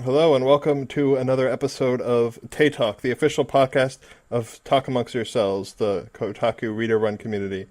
Hello and welcome to another episode of TAY Talk, the official podcast of Talk Amongst Yourselves, the Kotaku reader-run community.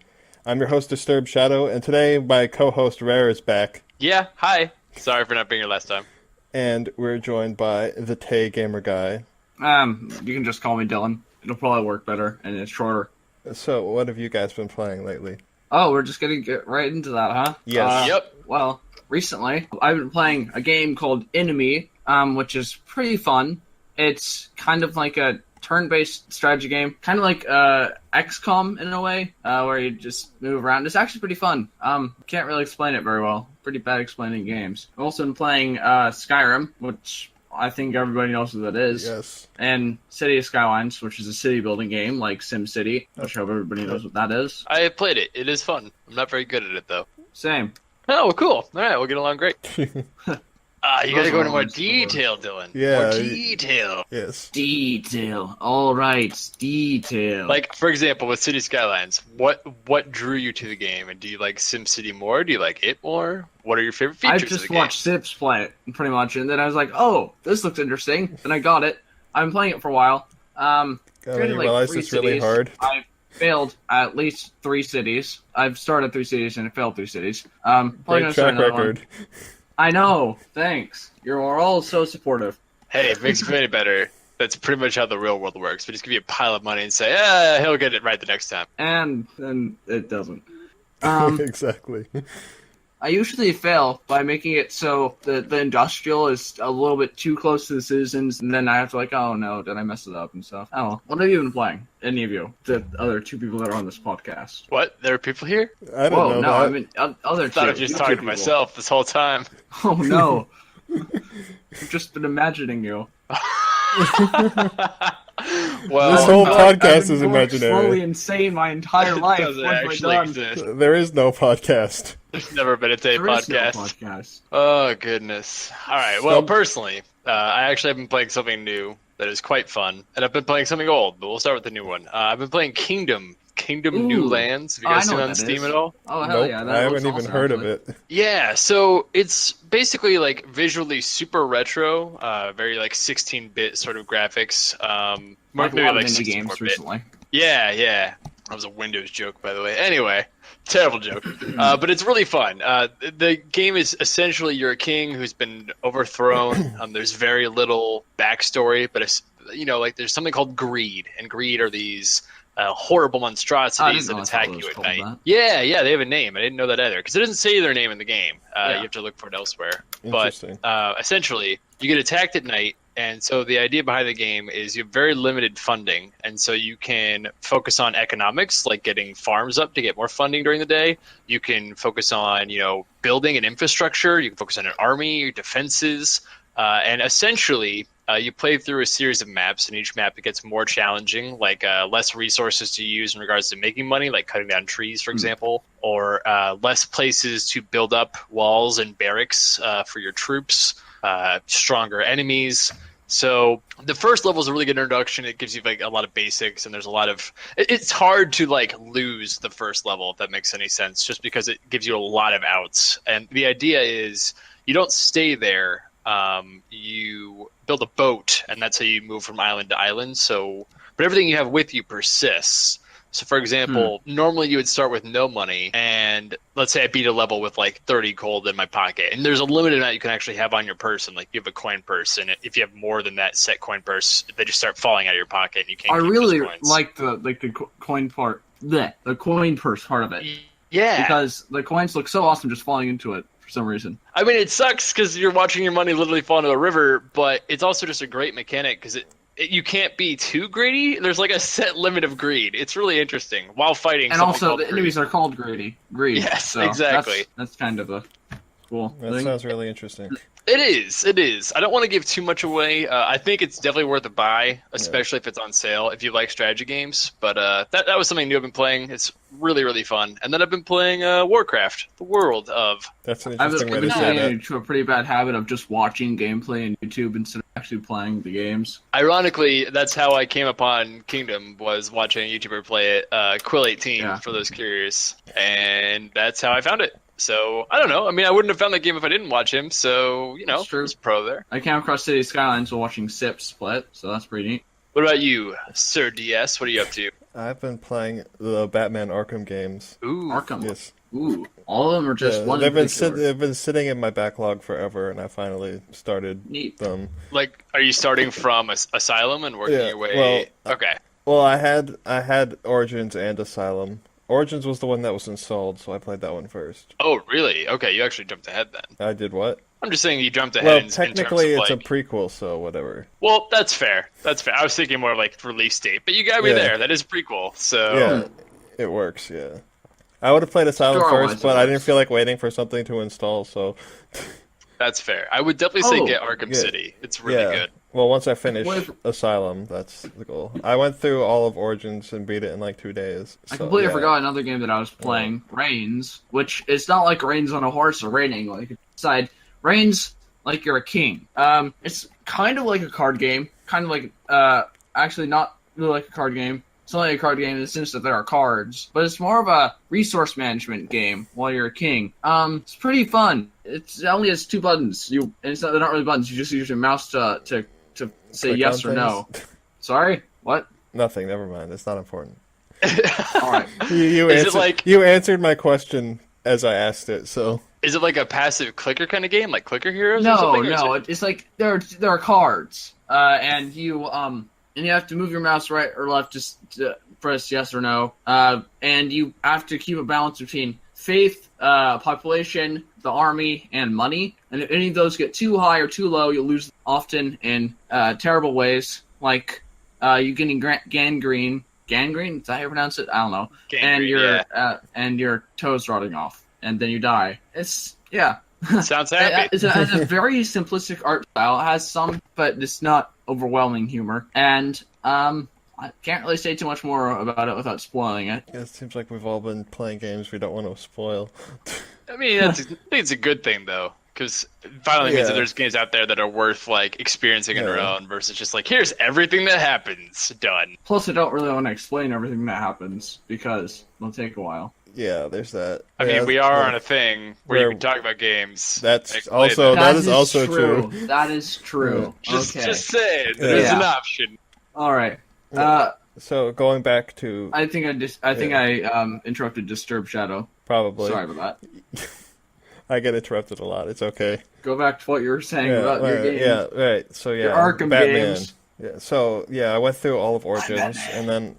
I'm your host, Disturbed Shadow, and today my co-host Rer is back, Yeah, hi. Sorry for not being here last time. and we're joined by the TAY Gamer Guy. You can just call me Dylan. It'll probably work better, and it's shorter. So, what have you guys been playing lately? Oh, we're just gonna get right into that, huh? Yes. Yep. Well, recently, I've been playing a game called Enemy, which is pretty fun. It's kind of like a turn-based strategy game, kind of like XCOM in a way, where you just move around. It's actually pretty fun. Can't really explain it very well. Pretty bad explaining games. I've also been playing Skyrim, which I think everybody knows what that is. Yes. And City of Skylines, which is a city building game like SimCity, which I hope everybody knows what that is. I have played it. It is fun. I'm not very good at it, though. Same. Oh, well, cool. All right, we'll get along great. You gotta go into more Those are detail, Dylan. Yeah, More detail. Yes. Detail. All right, detail. Like, for example, with City Skylines, what drew you to the game? And do you like SimCity more? Do you like it more? What are your favorite features I've of the just game? watched Sips play it, pretty much, and then I was like, oh, this looks interesting, and I got it. I've been playing it for a while. Oh, created, you like, realize 3 it's really cities. hard? I've failed at least 3 cities. I've started 3 cities and failed 3 cities. Probably Great gonna start track another one. record. I know, thanks. You're all so supportive. Hey, it makes me feel any better. That's pretty much how the real world works. We just give you a pile of money and say, he'll get it right the next time. And then it doesn't. Exactly. I usually fail by making it so the industrial is a little bit too close to the citizens, and then I have to like, oh no, did I mess it up and stuff. Oh, what have you been playing? Any of you? The other 2 people that are on this podcast. What? There are people here? I don't Whoa, know no, that. I mean other I thought I two. was just You talking two to people. myself this whole time. Oh no. I've just been imagining you. Well, This whole I've podcast been is going imaginary. slowly insane my entire life. doesn't What have I actually done? exist. There is no podcast. There's never been a TAY There is no podcast. podcast. Oh, goodness. All right. Well, So- personally, I actually have been playing something new that is quite fun, and I've been playing something old, but we'll start with the new one. I've been playing Kingdom New Ooh. Lands. Have you Oh, guys I know seen it what on that Steam is. at all? Oh hell Nope, yeah! I That haven't looks even awesome, heard actually. of it. Yeah, so it's basically like visually super retro, very like 16-bit sort of graphics. Like a Maybe lot like of indie games 64-bit. recently. Yeah. That was a Windows joke, by the way. Anyway, terrible joke. But it's really fun. The game is essentially you're a king who's been overthrown. There's very little backstory, but it's, like there's something called greed, and greed are these horrible monstrosities know that that's what attack it was you at called, night. that. Yeah, they have a name. I didn't know that either because it doesn't say their name in the game. Yeah. You have to look for it elsewhere. But Interesting. essentially, you get attacked at night. And so the idea behind the game is you have very limited funding. And so you can focus on economics, like getting farms up to get more funding during the day. You can focus on, building an infrastructure. You can focus on an army, your defenses. And essentially, you play through a series of maps, and each map it gets more challenging, like less resources to use in regards to making money, like cutting down trees, for example, or less places to build up walls and barracks for your troops, stronger enemies. So the first level is a really good introduction. It gives you like a lot of basics, and there's a lot of. It's hard to like lose the first level, if that makes any sense, just because it gives you a lot of outs. And the idea is you don't stay there. You build a boat, and that's how you move from island to island. So, but everything you have with you persists. So, for example, normally you would start with no money, and let's say I beat a level with like 30 gold in my pocket, and there's a limited amount you can actually have on your person. Like you have a coin purse, and if you have more than that set coin purse, they just start falling out of your pocket, and you can't. I keep really those coins. like the coin part, the coin purse part of it, Yeah, because the coins look so awesome just falling into it for some reason. I mean it sucks because you're watching your money literally fall into a river, but it's also just a great mechanic because you can't be too greedy. There's like a set limit of greed. It's really interesting while fighting. And something also, called the greed. enemies are called greed. Yes, So exactly. That's kind of a cool That thing. sounds really interesting. It is. I don't want to give too much away. I think it's definitely worth a buy, especially if it's on sale, if you like strategy games. But that was something new I've been playing. It's really, really fun. And then I've been playing Warcraft, the world of. That's an I've interesting way to been say getting that. into a pretty bad habit of just watching gameplay on YouTube instead of actually playing the games. Ironically, that's how I came upon Kingdom, was watching a YouTuber play it, Quill18, Yeah. for those curious. And that's how I found it. So I don't know. I mean, I wouldn't have found that game if I didn't watch him. So That's true. there's a pro there. I came across City Skylines while watching Sips split, so that's pretty neat. What about you, Sir DS? What are you up to? I've been playing the Batman Arkham games. Ooh, Arkham. Yes. Ooh, all of them are just one. They've been sitting in my backlog forever, and I finally started Neat. them. like, are you starting from Asylum and working Yeah, your way? Okay. Well, I had Origins and Asylum. Origins was the one that was installed, so I played that one first. Oh, really? Okay, you actually jumped ahead then. I did what? I'm just saying you jumped ahead. Well, in technically terms of, it's a prequel, so whatever. Well, that's fair. That's fair. I was thinking more like release date, but you got me Yeah. there. That is prequel. So Yeah, it works. Yeah, I would have played Asylum Story-wise, first, but it I didn't works. feel like waiting for something to install. So that's fair. I would definitely say Oh, get Arkham yeah. City. It's really yeah. good. Well, once I finish Wait. Asylum, that's the goal. I went through all of Origins and beat it in like 2 days. I so, completely yeah. forgot another game that I was playing, Reigns, which is not like Reigns on a horse or raining, like side. Reigns, like you're a king. It's kind of like a card game, kind of like, actually not really like a card game. It's not like a card game in the sense that there are cards, but it's more of a resource management game while you're a king. It's pretty fun. It only has 2 buttons. They're not really buttons. You just use your mouse to say Click yes on or no. things. Sorry? What? Nothing. Never mind. It's not important. All right. You Is it answered, like- you answered my question as I asked it. So Is it like a passive clicker kind of game, like Clicker Heroes? or No, something, or is no. it- It's like there are cards, and you have to move your mouse right or left just to press yes or no, and you have to keep a balance between faith, population, the army, and money. And if any of those get too high or too low, you'll lose often in terrible ways, like you getting gangrene. Gangrene? Is that how you pronounce it? I don't know. Gangrene, And your toes rotting off, and then you die. It's Sounds happy. It's a very simplistic art style. It has some, but it's not overwhelming humor. And I can't really say too much more about it without spoiling it. it seems like we've all been playing games we don't want to spoil. I mean, I think it's a good thing though, because it finally means that there's games out there that are worth like experiencing on their Yeah. own versus just like here's everything that happens done. Plus, I don't really want to explain everything that happens because it'll take a while. Yeah, there's that. I Yeah, mean, we are yeah. on a thing where you Where- can talk about games. That's Like, also- later. that is also true. That is true. just Okay. saying, there's Yeah. an option. All right. So going back to I think I interrupted Disturbed Shadow. probably, Sorry about that. I get interrupted a lot. It's okay. Go back to what you were saying about your game. Yeah, right. So yeah, Your Arkham Batman. games. Yeah. So yeah, I went through all of Origins, and then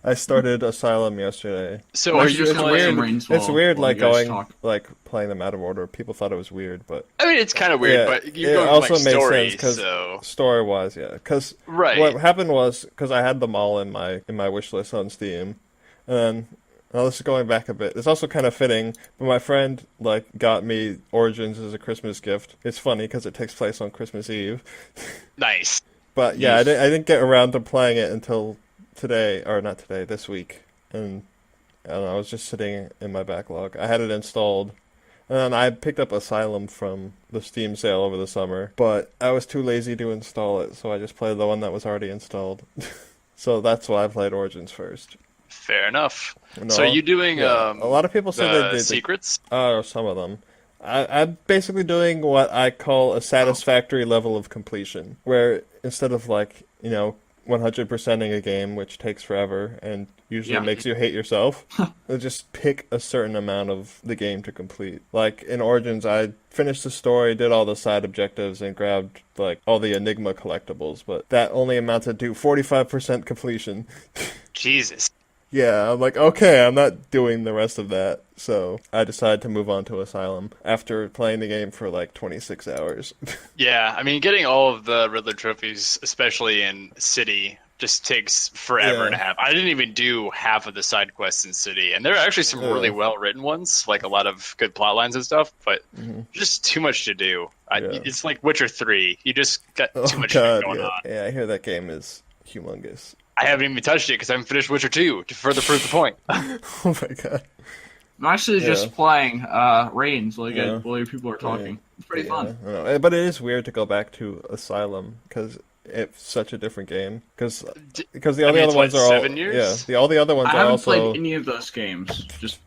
I started Asylum yesterday. So Why are don't you you just It's play playing? some weird. Reigns It's while- weird, while like you guys going talk? like playing them out of order. People thought it was weird, but I mean, it's kind of weird, yeah, but you're it going also like made story, sense because so story-wise, yeah. Because right. what happened was because I had them all in my wish list on Steam, and then. Well, this is going back a bit. It's also kind of fitting, but my friend like got me Origins as a Christmas gift. It's funny because it takes place on Christmas Eve. Nice. But yeah, I didn't get around to playing it until today, or not today, this week. And I don't know, I was just sitting in my backlog. I had it installed, and then I picked up Asylum from the Steam sale over the summer, but I was too lazy to install it, so I just played the one that was already installed. So that's why I played Origins first. Fair enough. No, So are you doing yeah. A lot of people say they the did secrets? or some of them. I'm basically doing what I call a satisfactory level of completion, where instead of 100%ing a game, which takes forever and usually makes you hate yourself, I just pick a certain amount of the game to complete. Like in Origins, I finished the story, did all the side objectives, and grabbed all the Enigma collectibles, but that only amounted to 45% completion. Jesus. Yeah, I'm like, okay, I'm not doing the rest of that. So I decided to move on to Asylum after playing the game for 26 hours. Yeah, I mean, getting all of the Riddler trophies, especially in City, just takes forever and a half. I didn't even do half of the side quests in City, and there are actually some really well-written ones, like a lot of good plot lines and stuff, but just too much to do. It's like Witcher 3. You just got too much shit going on. Yeah, I hear that game is humongous. I haven't even touched it because I haven't finished Witcher 2 to further prove the point. Oh my god. I'm actually just playing Reigns while you people are talking. Yeah. It's pretty fun. I know. But it is weird to go back to Asylum because it's such a different game. Because the other it's ones are all 7 years? all the other ones I are haven't also played any of those games. Just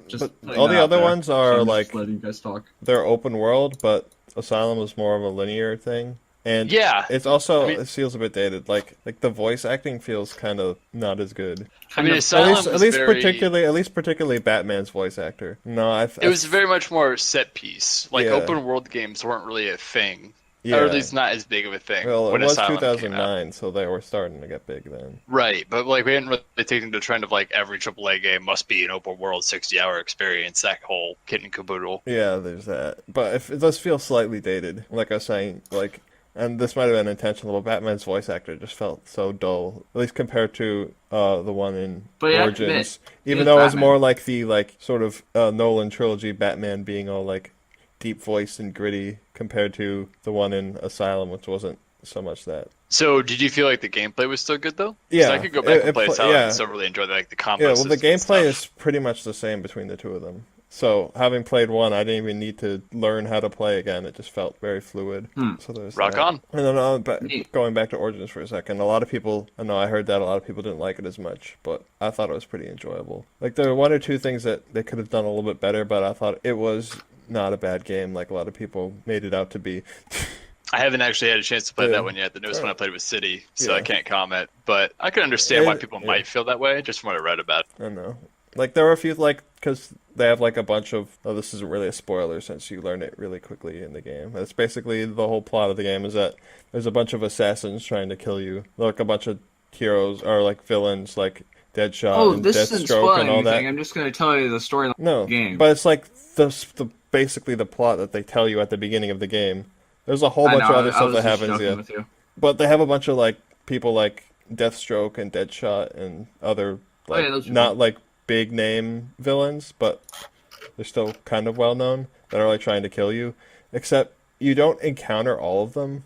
Just but all the other ones are I'm like just letting you guys talk. they're open world, but Asylum is more of a linear thing. And Yeah, it's also, I mean- it feels a bit dated. Like the voice acting feels kind of not as good. I mean, Kind of- Asylum At was least very. particularly Batman's voice actor. No, It was very much more set piece. Like Yeah. open world games weren't really a thing, yeah. or at least not as big of a thing Well, it when was Asylum came out. 2009, so they were starting to get big then. Right, but like we hadn't really taken the trend of like every AAA game must be an open world 60-hour experience. That whole kit and caboodle. Yeah, there's that. But it does feel slightly dated. Like I was saying, like, and this might have been intentional, but Batman's voice actor just felt so dull, at least compared to the one in But yeah, Origins. he Even was though it was Batman. more like the sort of Nolan trilogy Batman being all like deep voiced and gritty compared to the one in Asylum, which wasn't so much that. So, did you feel like the gameplay was still good though? 'Cause Yeah, I could go back and play Asylum yeah. and still really enjoy like the combo. Yeah, well, the systems and gameplay stuff. is pretty much the same between the two of them. So, having played one, I didn't even need to learn how to play again. It just felt very fluid. So there's Rock that. on. And then Neat. going back to Origins for a second, a lot of people, I know I heard that a lot of people didn't like it as much, but I thought it was pretty enjoyable. Like, there were one or two things that they could have done a little bit better, but I thought it was not a bad game like a lot of people made it out to be. I haven't actually had a chance to play Yeah. that one yet. The newest one I played was City, so Yeah. I can't comment. But I can understand why It- people yeah. might feel that way, just from what I read about. I don't know. Like, there were a few, like, because they have, like, a bunch of... Oh, this isn't really a spoiler since you learn it really quickly in the game. That's basically the whole plot of the game is that there's a bunch of assassins trying to kill you. Like, a bunch of heroes, or, like, villains, like Deadshot Oh, and this isn't Deathstroke spoiling and all anything. that. I'm just going to tell you the story. No, game. but it's like basically the plot that they tell you at the beginning of the game. There's a whole bunch of other stuff that happens, yeah. With you. But they have a bunch of, like, people like Deathstroke and Deadshot and other, like, those are not, cool. like, big name villains, but they're still kind of well known, that are, like, trying to kill you. Except you don't encounter all of them.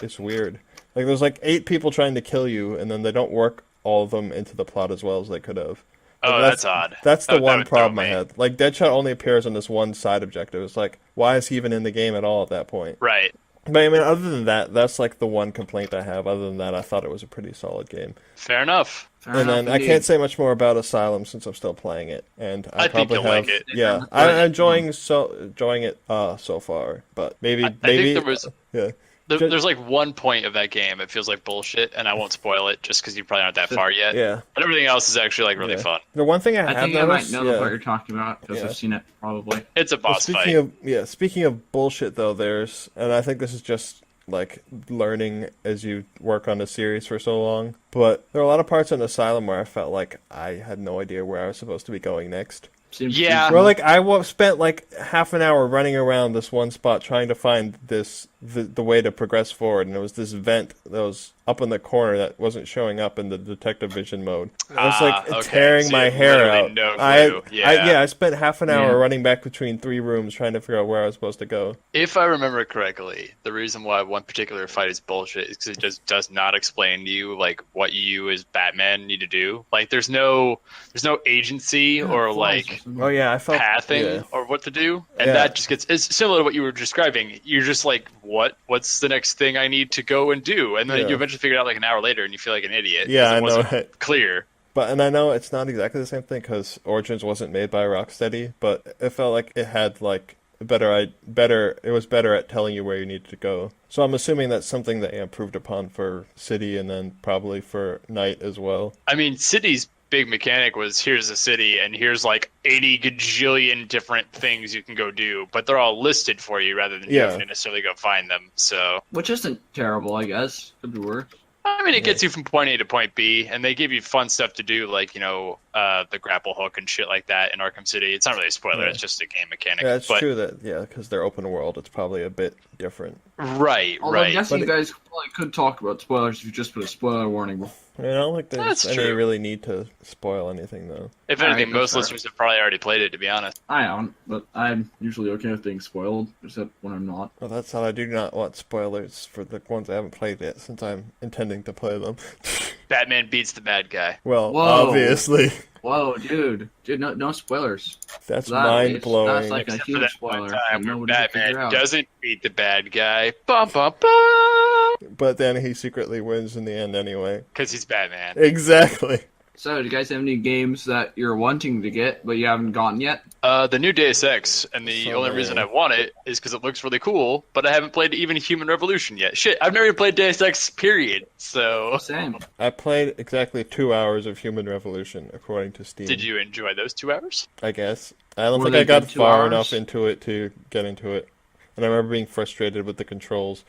It's weird. Like, there's, like, 8 people trying to kill you, and then they don't work all of them into the plot as well as they could have. Oh, Like, that's odd. That's the That one would throw problem I me. had. Like, Deadshot only appears on this one side objective. It's like, why is he even in the game at all at that point? Right. But I mean, other than that, that's like the one complaint I have. Other than that, I thought it was a pretty solid game. Fair enough. Fair And enough then I indeed. can't say much more about Asylum since I'm still playing it, and I think probably you'll have. like it. Yeah, Yeah. I'm enjoying it so far. But maybe I think there was yeah. there's like one point of that game it feels like bullshit, and I won't spoil it just because you probably aren't that far yet. Yeah. But everything else is actually like really Yeah. fun. The one thing I I have think I might noticed, know yeah. what you're talking about because Yeah. I've seen it probably. It's a Well, boss fight. speaking of bullshit though, and I think this is just like learning as you work on the series for so long, but there are a lot of parts in Asylum where I felt like I had no idea where I was supposed to be going next. Seems Yeah. Where like spent like half an hour running around this one spot trying to find the way to progress forward, and it was this vent that was up in the corner that wasn't showing up in the detective vision mode. It was like okay. tearing So my you hair literally out. no clue. I spent half an hour Yeah. running back between 3 rooms trying to figure out where I was supposed to go. If I remember correctly, the reason why one particular fight is bullshit is because it just does not explain to you like what you as Batman need to do. Like there's no agency or like Oh yeah, I felt pathing yeah. or what to do, and Yeah. that just gets it's similar to what you were describing. You're just like, what's the next thing I need to go and do, and then Yeah. you eventually figure it out like an hour later, and you feel like an idiot. Yeah, 'cause it I know wasn't it. clear. And I know it's not exactly the same thing because Origins wasn't made by Rocksteady, but it felt like it had like it was better at telling you where you needed to go. So I'm assuming that's something that improved upon for City and then probably for Night as well. I mean, City's big mechanic was here's a city and here's like 80 gajillion different things you can go do, but they're all listed for you rather than you Yeah. having to necessarily go find them. So, Which isn't terrible, I guess. Could be worse. I mean, it gets you from point A to point B, and they give you fun stuff to do, like, the grapple hook and shit like that in Arkham City. It's not really a spoiler, Yeah. it's just a game mechanic. Yeah, it's but, true that because they're open world, it's probably a bit different. Right, Although I'm right. guessing But you guys probably could talk about spoilers if you just put a spoiler warning before. I mean, I don't think there's That's any true. really need to spoil anything though. If Alright, anything, that's most fair. listeners have probably already played it, to be honest. I don't, but I'm usually okay with being spoiled, except when I'm not. Well, that's how I do not want spoilers for the ones I haven't played yet, since I'm intending to play them. Batman beats the bad guy. Well, Whoa. obviously, Whoa, dude, no spoilers. that's That mind is- blowing. that's like a Except for huge that one spoiler. time that where nobody can figure Batman out. doesn't beat the bad guy. Bum, bum, bum! But then he secretly wins in the end anyway. Because he's Batman. Exactly. So, do you guys have any games that you're wanting to get but you haven't gotten yet? The new Deus Ex, and the So only many. reason I want it is because it looks really cool, but I haven't played even Human Revolution yet. Shit, I've never even played Deus Ex, period. So, Same. I played exactly 2 hours of Human Revolution, according to Steam. did you enjoy those 2 hours? I guess. I don't Were think they I got good 2 far hours? enough into it to get into it. And I remember being frustrated with the controls.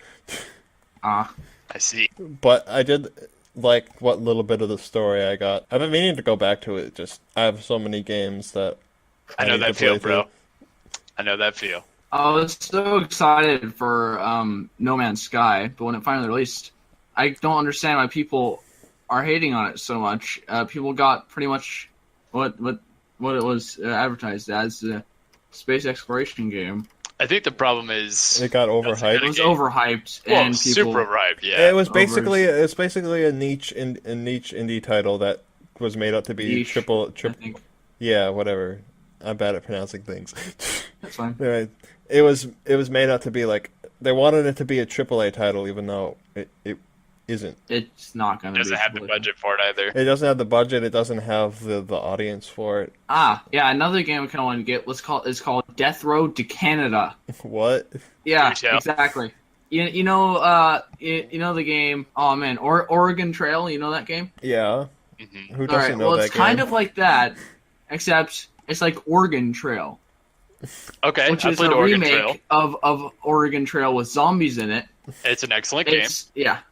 Ah, I see. But I did like what little bit of the story I got. I've been meaning to go back to it, just I have so many games that I know need that to play feel, bro. through. I know that feel. I was so excited for No Man's Sky, but when it finally released, I don't understand why people are hating on it so much. People got pretty much what it was advertised as, a space exploration game. I think the problem is It got overhyped. It was game. overhyped, well, and people. super right. Yeah, It was basically a niche indie title that was made up to be Niche, triple. I think Yeah, whatever. I'm bad at pronouncing things. that's fine. Anyway, it was made out to be like they wanted it to be a AAA title, even though it isn't. It's not going it to be. doesn't have the budget for it either. It doesn't have the budget. It doesn't have the audience for it. Yeah, another game I kind of want to get is called Death Road to Canada. What? Yeah, Do tell. exactly. You know the game. Oh man, Oregon Trail. You know that game? Yeah. Hmm. Who All doesn't right. know Well, that it's game? kind of like that, except it's like Oregon Trail, Okay, which I is played a Oregon remake Trail. of Oregon Trail with zombies in it. It's an excellent game.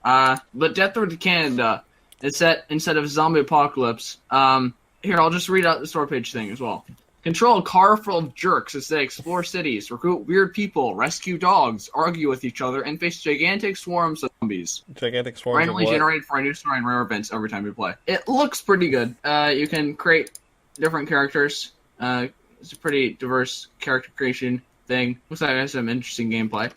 But Death Road to Canada is set instead of zombie apocalypse. Here, I'll just read out the store page thing as well. Control a car full of jerks as they explore cities, recruit weird people, rescue dogs, argue with each other, and face gigantic swarms of zombies. Gigantic swarms of Randomly what? generated for a new story and rare events every time you play. It looks pretty good. You can create different characters. It's a pretty diverse character creation thing. Looks like it has some interesting gameplay.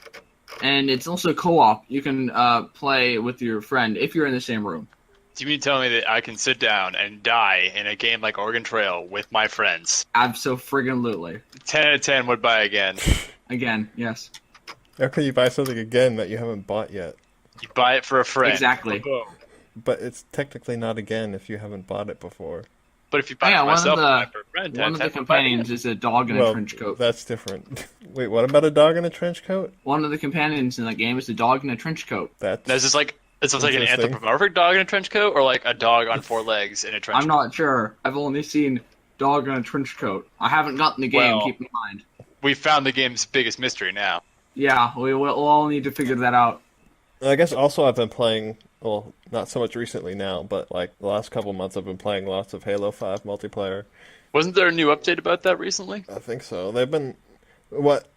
And it's also co-op. You can play with your friend if you're in the same room. Do you mean to tell me that I can sit down and die in a game like Oregon Trail with my friends? Abso-friggin-lutely. 10 out of 10 would buy again. Again, yes. How can you buy something again that you haven't bought yet? You buy it for a friend. Exactly. Boom. But it's technically not again if you haven't bought it before. But if you buy it Yeah, for one of myself, the- I buy it for a friend. 10 One out of the 10 would buy it companions again. is a dog in a trench coat. That's different. Wait, what about a dog in a trench coat? One of the companions in that game is a dog in a trench coat. That's Now, is this like an Interesting. anthropomorphic dog in a trench coat, or like a dog on 4 legs in a trench I'm coat? not sure. I've only seen dog in a trench coat. I haven't gotten the game, Well- keep in mind. We found the game's biggest mystery now. Yeah, we'll all need to figure that out. I guess also I've been playing, well, not so much recently now, but like the last couple months I've been playing lots of Halo 5 multiplayer. Wasn't there a new update about that recently? I think so. They've been,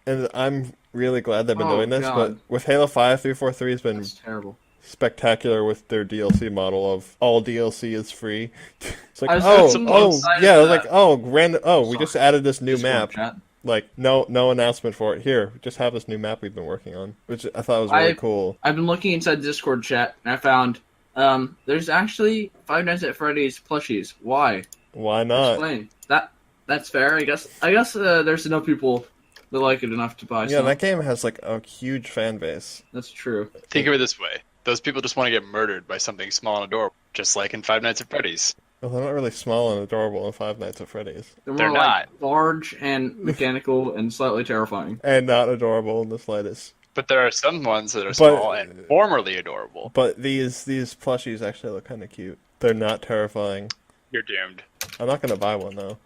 and I'm really glad they've been Oh, doing this, God. but with Halo 5, 343 has been That's terrible. spectacular with their DLC model of all DLC is free. It's like, I was oh, so excited yeah, for like, that. oh, we just added this new Discord map. chat. Like, no announcement for it. Here, just have this new map we've been working on, which I thought was really cool. I've been looking inside the Discord chat, and I found there's actually Five Nights at Freddy's plushies. Why? Why not? Explain. That's fair. I guess there's enough people that like it enough to buy. Yeah, some. that game has like a huge fan base. That's true. Think of it this way. Those people just want to get murdered by something small and adorable, just like in Five Nights at Freddy's. Well, they're not really small and adorable in Five Nights at Freddy's. They're They're more like large and mechanical and slightly terrifying. And not adorable in the slightest. But there are some ones that are small and formerly adorable. But these plushies actually look kind of cute. They're not terrifying. You're doomed. I'm not going to buy one, though.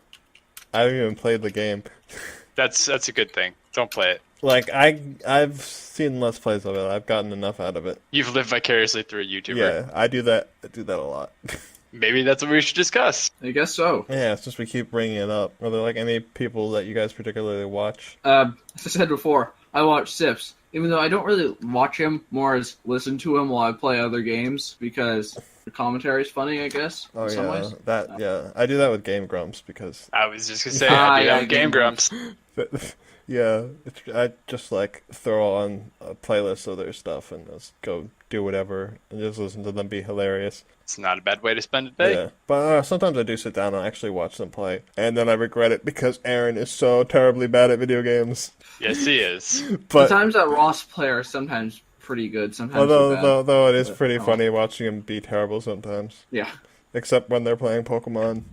I haven't even played the game. That's a good thing. Don't play it. Like, I've seen Let's Plays of it. I've gotten enough out of it. You've lived vicariously through a YouTuber. Yeah, I do that a lot. Maybe that's what we should discuss. I guess so. Yeah, since we keep bringing it up. Are there, like, any people that you guys particularly watch? As I said before, I watch Sips, even though I don't really watch him, more as listen to him while I play other games because the commentary is funny, I guess. Oh, in some yeah. ways. I do that with Game Grumps because... I was just gonna say, Ah, I do yeah, that with Game Game Grumps. Yeah, I just like throw on a playlist of their stuff and just go do whatever and just listen to them be hilarious. It's not a bad way to spend a day. Yeah, but sometimes I do sit down and actually watch them play, and then I regret it because Aaron is so terribly bad at video games. Yes, he is. But Sometimes that Ross player is sometimes pretty good, sometimes they're bad. although it is But, pretty oh. funny watching him be terrible sometimes. Yeah. except when they're playing Pokemon.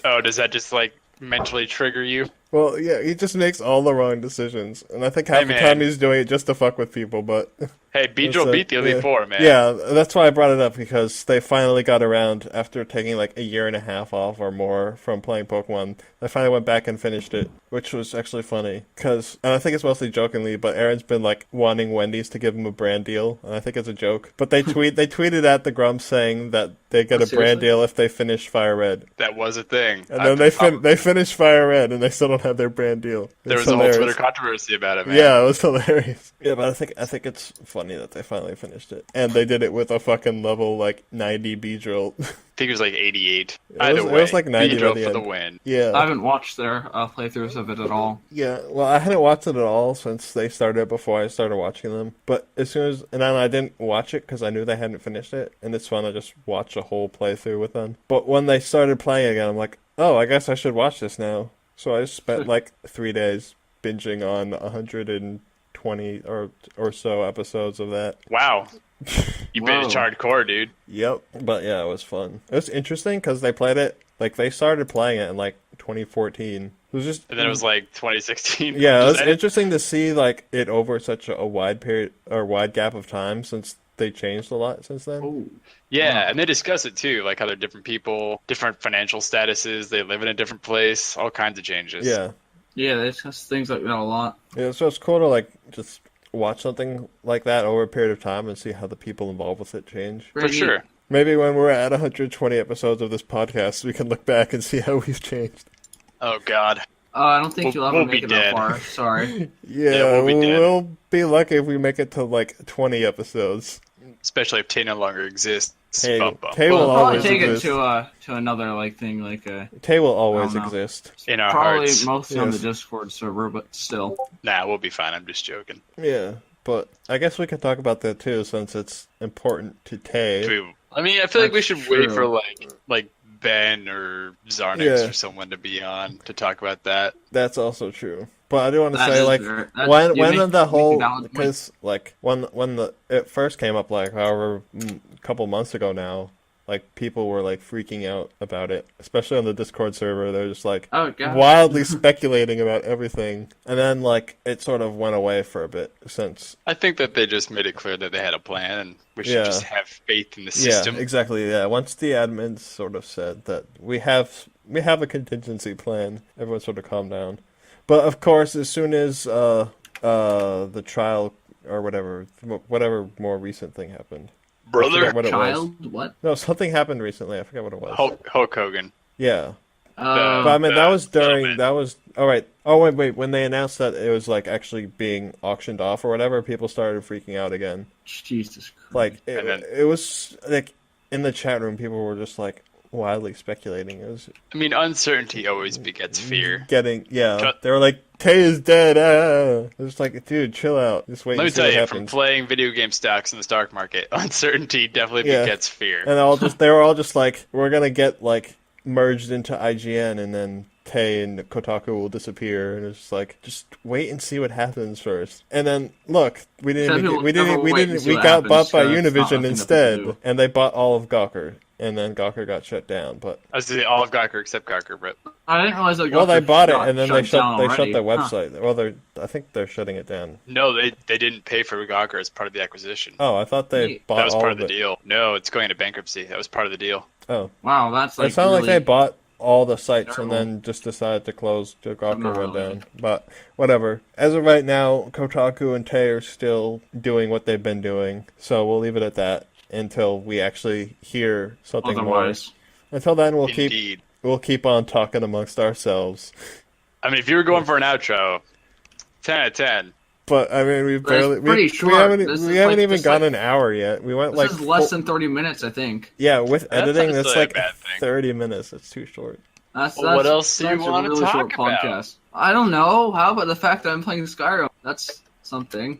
Oh, does that just like mentally trigger you? Well, yeah, he just makes all the wrong decisions, and I think half Hey, the man. time he's doing it just to fuck with people, but... Hey, Beedrill So, beat the Elite yeah. Four, man. Yeah, that's why I brought it up, because they finally got around, after taking like a year and a half off or more from playing Pokemon, they finally went back and finished it, which was actually funny, because, and I think it's mostly jokingly, but Aaron's been like wanting Wendy's to give him a brand deal, and I think it's a joke, but they tweeted at the Grumps saying that they get a brand Seriously? deal if they finish Fire Red. That was a thing. And then they finished Fire Red, and they still don't have their brand deal. There It's was a whole hilarious. Twitter controversy about it, man. Yeah, it was hilarious. Yeah, but I think it's funny that they finally finished it, and they did it with a fucking level like 90 Beedrill. I think it was like 88. It was like 90 Beedrill by the for the end. win. Yeah, I haven't watched their playthroughs of it at all. yeah. Well, I hadn't watched it at all since they started before I started watching them. But as soon as and then I didn't watch it because I knew they hadn't finished it, and it's fun to just watch a whole playthrough with them. But when they started playing again, I'm like, oh, I guess I should watch this now. So I spent like 3 days binging on 120 or so episodes of that. Wow. You binged hardcore, dude. Yep. But yeah, it was fun. It was interesting because they played it, like they started playing it in like 2014. It was just... And then it was like 2016. Yeah, it was Just- interesting to see like it over such a wide period or wide gap of time since they changed a lot since then. Oh, Yeah, and they discuss it too, like how they're different people, different financial statuses, they live in a different place, all kinds of changes. Yeah. yeah, they discuss things like that a lot. Yeah, so it's cool to like just watch something like that over a period of time and see how the people involved with it change. For Pretty sure. Maybe when we're at 120 episodes of this podcast, we can look back and see how we've changed. Oh god. I don't think you'll ever We'll make be it that dead. far. Sorry. Yeah, we'll be dead. we'll be lucky if we make it to like 20 episodes. Especially if Tay no longer exists. Tay- Bum, bum, Tay bum. will We'll probably always take exist. it to another like thing like Tay will always I don't know. exist. In our probably hearts. mostly on the Yes. Discord server, but still. Nah, we'll be fine. I'm just joking. Yeah, but I guess we could talk about that too since it's important to Tay. I mean, I feel like we That's should true. wait for like Ben or Zarnix Yeah. or someone to be on to talk about that. That's also true. But I do want to That say, is like, very- that- when you make- the make whole, a valid point. because, like, when it first came up, like, however, couple months ago now, like, people were, like, freaking out about it, especially on the Discord server. They're just, like, Oh god. wildly speculating about everything. And then, like, it sort of went away for a bit since, I think that they just made it clear that they had a plan and we should Yeah. just have faith in the system. yeah, exactly, yeah. Once the admins sort of said that we have a contingency plan, everyone sort of calmed down. But of course, as soon as the trial or whatever more recent thing happened, I Brother, forget what it was. Child? What? No, something happened recently. I forget what it was. Hulk Hogan. Yeah, Uh, but I mean that was during settlement. that was all right. Oh wait, when they announced that it was like actually being auctioned off or whatever, people started freaking out again. Jesus Christ. Like And then- it was like in the chat room, people were just like wildly speculating. It was I mean, uncertainty always begets fear. getting Shut- they were like Tay is dead. Ah. It was like, dude, chill out. Just wait Let me and see tell what you, from happens. playing video game stocks in the stock market, uncertainty definitely Yeah. begets fear. And they were all just like, we're gonna get like merged into IGN, and then Tay and Kotaku will disappear. And it's just like, just wait and see what happens first. And then look, we Some people never wait and see what got happens, bought by so it's not Univision nothing that instead, people do. and they bought all of Gawker, and then Gawker got shut down. But I was saying all of Gawker except Gawker, but I didn't realize that. well, they Gawker bought it, got and then they shut down already. their Huh. website. Well, I think they're shutting it down. no, they didn't pay for Gawker as part of the acquisition. Oh, I thought they Neat. bought That was all part of of the it. deal. No, it's going into bankruptcy. That was part of the deal. Oh, Wow, that's like it sounded like really... they bought all the sites and terrible. then just decided to close. Gawker Not went really. down. But whatever. As of right now, Kotaku and Tay are still doing what they've been doing. So we'll leave it at that until we actually hear something Otherwise, more. Until then, Indeed. we'll keep on talking amongst ourselves. I mean, if you were going for an outro, 10 out of 10. But I mean, we've But it's barely pretty we short. haven't This we is haven't like- even this gone like- an hour yet. We went this like is less than 30 minutes, I think. yeah, with That's editing, not that's necessarily like a bad thing. 30 minutes. It's too short. That's Well, what that's- else do you that's a wanna really talk short about? podcast. I don't know. How about the fact that I'm playing Skyrim? That's something.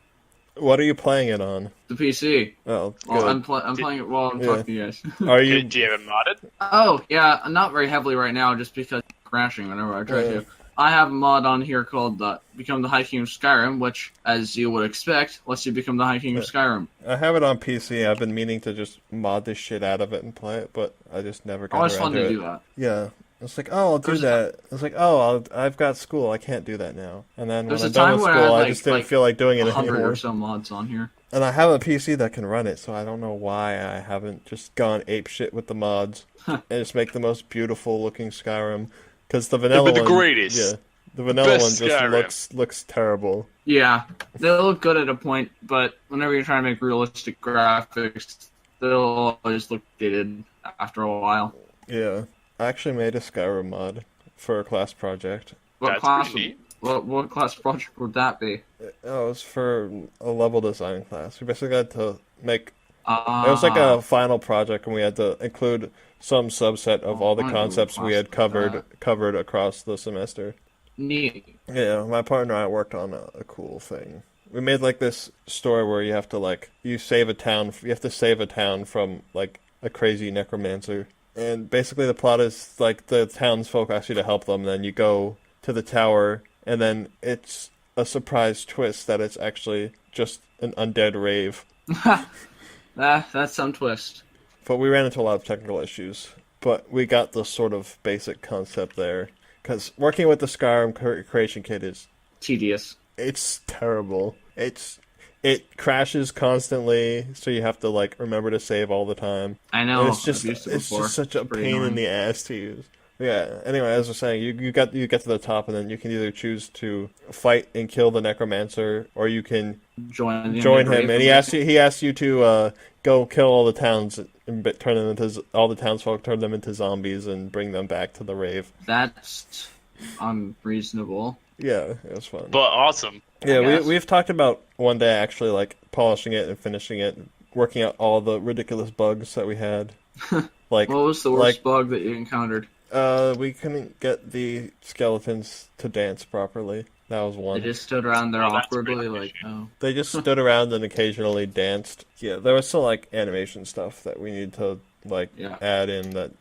What are you playing it on? The PC. Oh, Well, good. I'm playing it while I'm Yeah. talking to you guys. Are you Do you have it modded? Oh, yeah, not very heavily right now just because it's crashing whenever I try Yeah. to. I have a mod on here called Become the High King of Skyrim, which, as you would expect, lets you become the High King of Skyrim. I have it on PC. I've been meaning to just mod the shit out of it and play it, but I just never got Always around fun to it. do that. Yeah. It's like, oh, I'll do that. It's like, oh, I've got school. I can't do that now. And then when There's a I'm done time with when I school, had, I just didn't feel like doing it 100 anymore. or so mods on here. And I have a PC that can run it, so I don't know why I haven't just gone ape shit with the mods and just make the most beautiful looking Skyrim. Because the vanilla the one, greatest. yeah, the vanilla one Best just Skyrim. looks terrible. Yeah, they look good at a point, but whenever you're trying to make realistic graphics, they'll always look dated after a while. Yeah, I actually made a Skyrim mod for a class project. What That's class? pretty neat. What class project would that be? Oh, it was for a level design class. We basically had to make. It It was like a final project, and we had to include some subset of all the I wanna do a concepts we class had like covered across the semester. neat. Yeah, my partner and I worked on a cool thing. We made like this story where you have to you save a town. You have to save a town from like a crazy necromancer, and basically the plot is like the townsfolk ask you to help them, and then you go to the tower, and then it's a surprise twist that it's actually just an undead rave. That's some twist. But we ran into a lot of technical issues. But we got the sort of basic concept there. Because working with the Skyrim creation kit Tedious. it's terrible. It crashes constantly, so you have to like remember to save all the time. I know. And it's just I've used it it's before. just such a It's pretty pain in annoying. the ass to use. Yeah. Anyway, as I was saying, you get to the top, and then you can either choose to fight and kill the necromancer, or you can Join join the him, and he asks you to go kill all the towns and turn them into all the townsfolk, turn them into zombies, and bring them back to the rave. That's unreasonable. Yeah, it was fun. But awesome. Yeah, guess. we've talked about one day actually like polishing it and finishing it, working out all the ridiculous bugs that we had. Like What was the worst bug that you encountered? we couldn't get the skeletons to dance properly. That was one. They just stood around there Oh, that's awkwardly, pretty like, efficient. oh. They just stood around and occasionally danced. Yeah, there was still like animation stuff that we need to add in that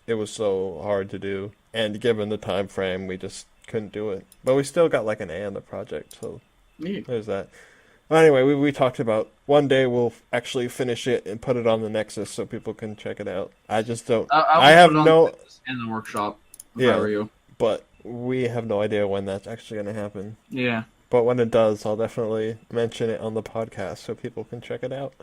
it was so hard to do. And given the time frame, we just couldn't do it. But we still got like an A on the project, so Neat. there's that. Well, anyway, we talked about one day we'll actually finish it and put it on the Nexus so people can check it out. I just don't. I have no. in the workshop. If Yeah. I were you. But we have no idea when that's actually going to happen. Yeah. But when it does, I'll definitely mention it on the podcast so people can check it out.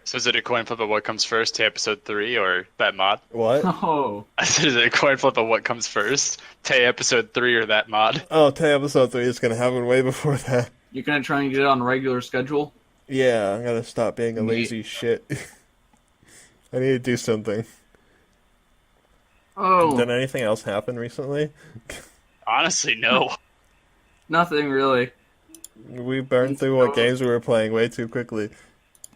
So is it a coin flip of what comes first, TAY episode 3 or that mod? What? Oh. I said, is it a coin flip of what comes first, TAY episode 3 or that mod? Oh, TAY episode 3 is going to happen way before that. You're gonna try and get it on a regular schedule? Yeah, I'm going to stop being a lazy shit. I need to do something. Oh. Did anything else happen recently? Honestly, no. Nothing really. We burned through what games we were playing way too quickly.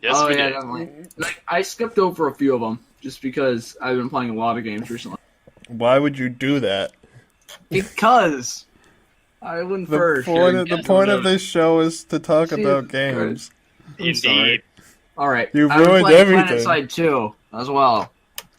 Yes, oh we yeah, did. definitely. Like, I skipped over a few of them just because I've been playing a lot of games recently. Why would you do that? Because I went The first. point of this show is to talk about games. I'm sorry. Indeed. All right. You I've been ruined playing everything. PlanetSide 2 as well.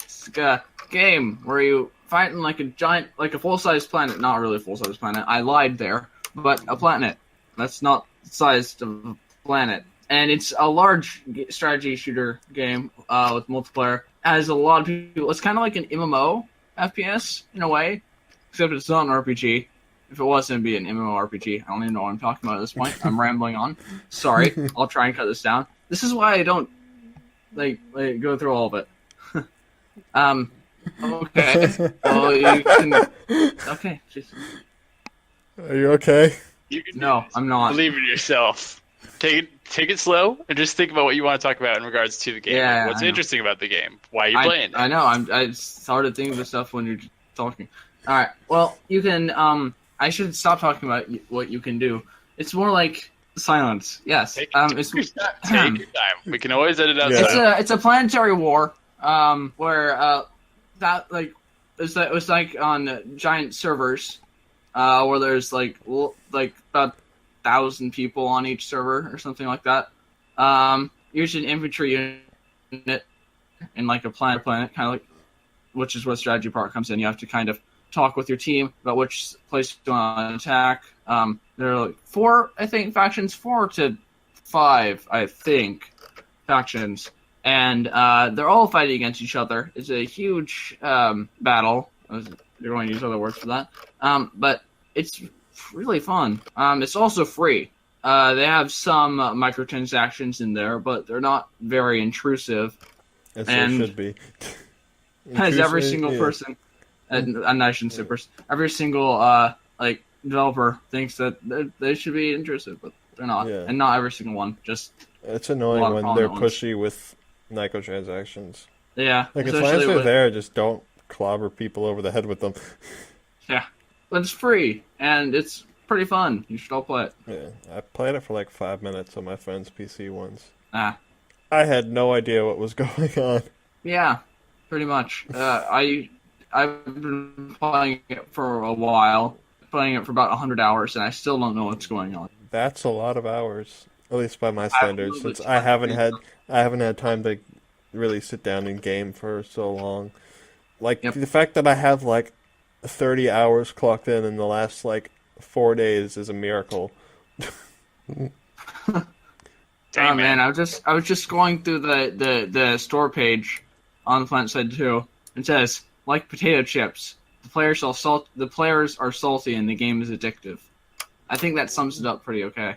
It's like a game where you fight in like a giant, like a full-size planet. Not really a full-size planet. I lied there, but a planet that's not the size of a planet. And it's a large strategy shooter game with multiplayer. It has a lot of people. It's kind of like an MMO FPS in a way, except it's not an RPG. If it was, it'd be an MMORPG. I don't even know what I'm talking about at this point. I'm rambling on. Sorry. I'll try and cut this down. This is why I don't like go through all of it. Okay. Well, you can. Okay. Just... Are you okay? You can do No, this. I'm not. Believe in yourself. Take it slow, and just think about what you want to talk about in regards to the game. Yeah, Like, what's I know. interesting about the game? Why you're playing it? I know. I started thinking of stuff when you're talking. All right. Well, you can. I should stop talking about what you can do. It's more like silence. Yes. Take It's your time. We can always edit out. Yeah. it's a planetary war. Where that like it was like on giant servers, where there's like about 1,000 people on each server or something like that. Usually an infantry unit in like a planet, kind of like, which is where the strategy part comes in. You have to kind of talk with your team about which place you want to attack. There are like 4, I think, factions, 4 to 5, I think, factions, and they're all fighting against each other. It's a huge battle. You're going to use other words for that, but it's really fun. It's also free. They have some microtransactions in there, but they're not very intrusive. As And- they should be. As every single Yeah. person, and I shouldn't say person, every single like developer thinks that they should be intrusive, but they're not, Yeah. and not every single one. Just It's A annoying lot of when they're prominent ones. pushy with microtransactions. yeah, Like, as long as especially they're with- there, just don't clobber people over the head with them. but it's free and it's pretty fun. You should all play it. Yeah, I played it for like 5 minutes on my friend's PC once. Ah, I had no idea what was going on. yeah, pretty much. I've been playing it for a while, playing it for about 100 hours, and I still don't know what's going on. That's a lot of hours, at least by my standards, Absolutely. since I haven't had time to really sit down and game for so long. Like, Yep. the fact that I have like 30 hours clocked in the last like 4 days is a miracle. Dang, Oh man, I was just going through the store page on the Planet Side 2. It says, like potato chips, the players are salty and the game is addictive. I think that sums it up pretty okay.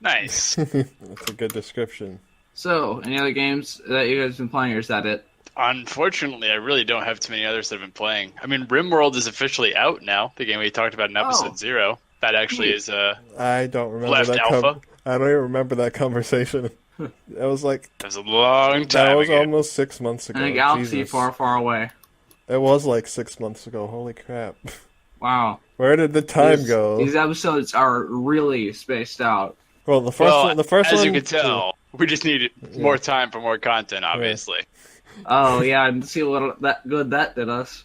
Nice. That's a good description. So, any other games that you guys have been playing, or is that it? Unfortunately, I really don't have too many others that I've been playing. I mean, RimWorld is officially out now, the game we talked about in episode 0. That actually is I don't remember left that. alpha. I don't even remember that conversation. That was like That was a long that time was ago. almost 6 months ago. In a galaxy Jesus. far, far away. It was like 6 months ago. Holy crap! Wow. Where did the time go? These episodes are really spaced out. Well, the first one. The first as one. you can tell, we just need more time for more content, obviously. Oh yeah, and see what that good that did us.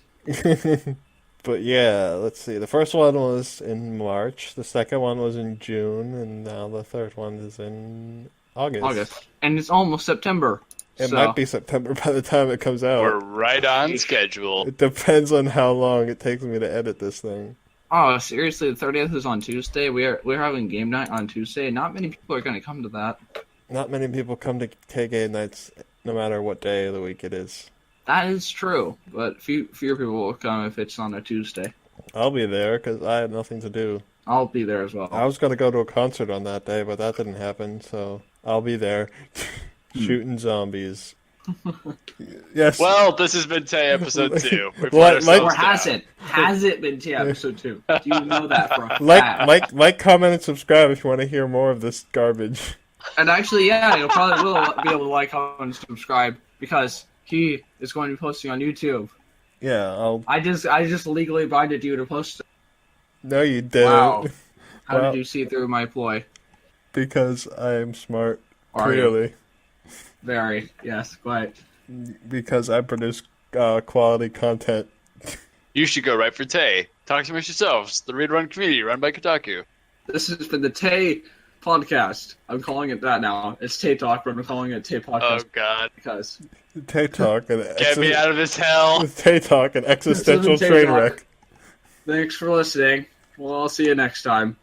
But yeah, let's see. The first one was in March. The second one was in June, and now the third one is in August. And it's almost September. It so, might be September by the time it comes out. We're right on schedule. It depends on how long it takes me to edit this thing. Oh, seriously, the 30th is on Tuesday. We're having game night on Tuesday. Not many people are going to come to that. Not many people come to TAY Game nights, no matter what day of the week it is. That is true, but fewer people will come if it's on a Tuesday. I'll be there because I had nothing to do. I'll be there as well. I was going to go to a concert on that day, but that didn't happen, so I'll be there shooting zombies. Yes. Well, this has been TAY episode 2. We've What, let Or ourselves has down. it? Has it been to episode 2? Do you know that for a like, fact? like, comment, and subscribe if you want to hear more of this garbage. And actually, yeah, you'll probably will be able to like, comment, and subscribe because he is going to be posting on YouTube. Yeah, I just legally binded you to post it. No, you didn't. Wow. How Wow. did you see through my ploy? Because I am smart, Are you? clearly. Very. Yes, quite. Because I produce quality content. You should go right for TAY. Talk amongst yourselves. The read-run community run by Kotaku. This has been the TAY podcast. I'm calling it that now. It's TAY Talk, but I'm calling it TAY Oh, podcast God. because TAY Talk and Get me out of this hell. TAY Talk and existential This is train TAY wreck. Talk. Thanks for listening. Well, I'll see you next time.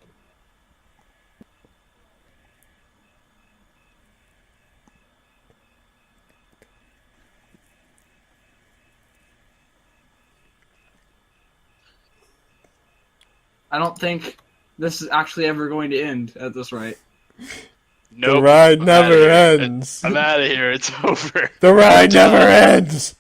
I don't think this is actually ever going to end at this rate. Nope. The ride I'm never outta here. ends. I'm out of here. It's over. The ride never ends.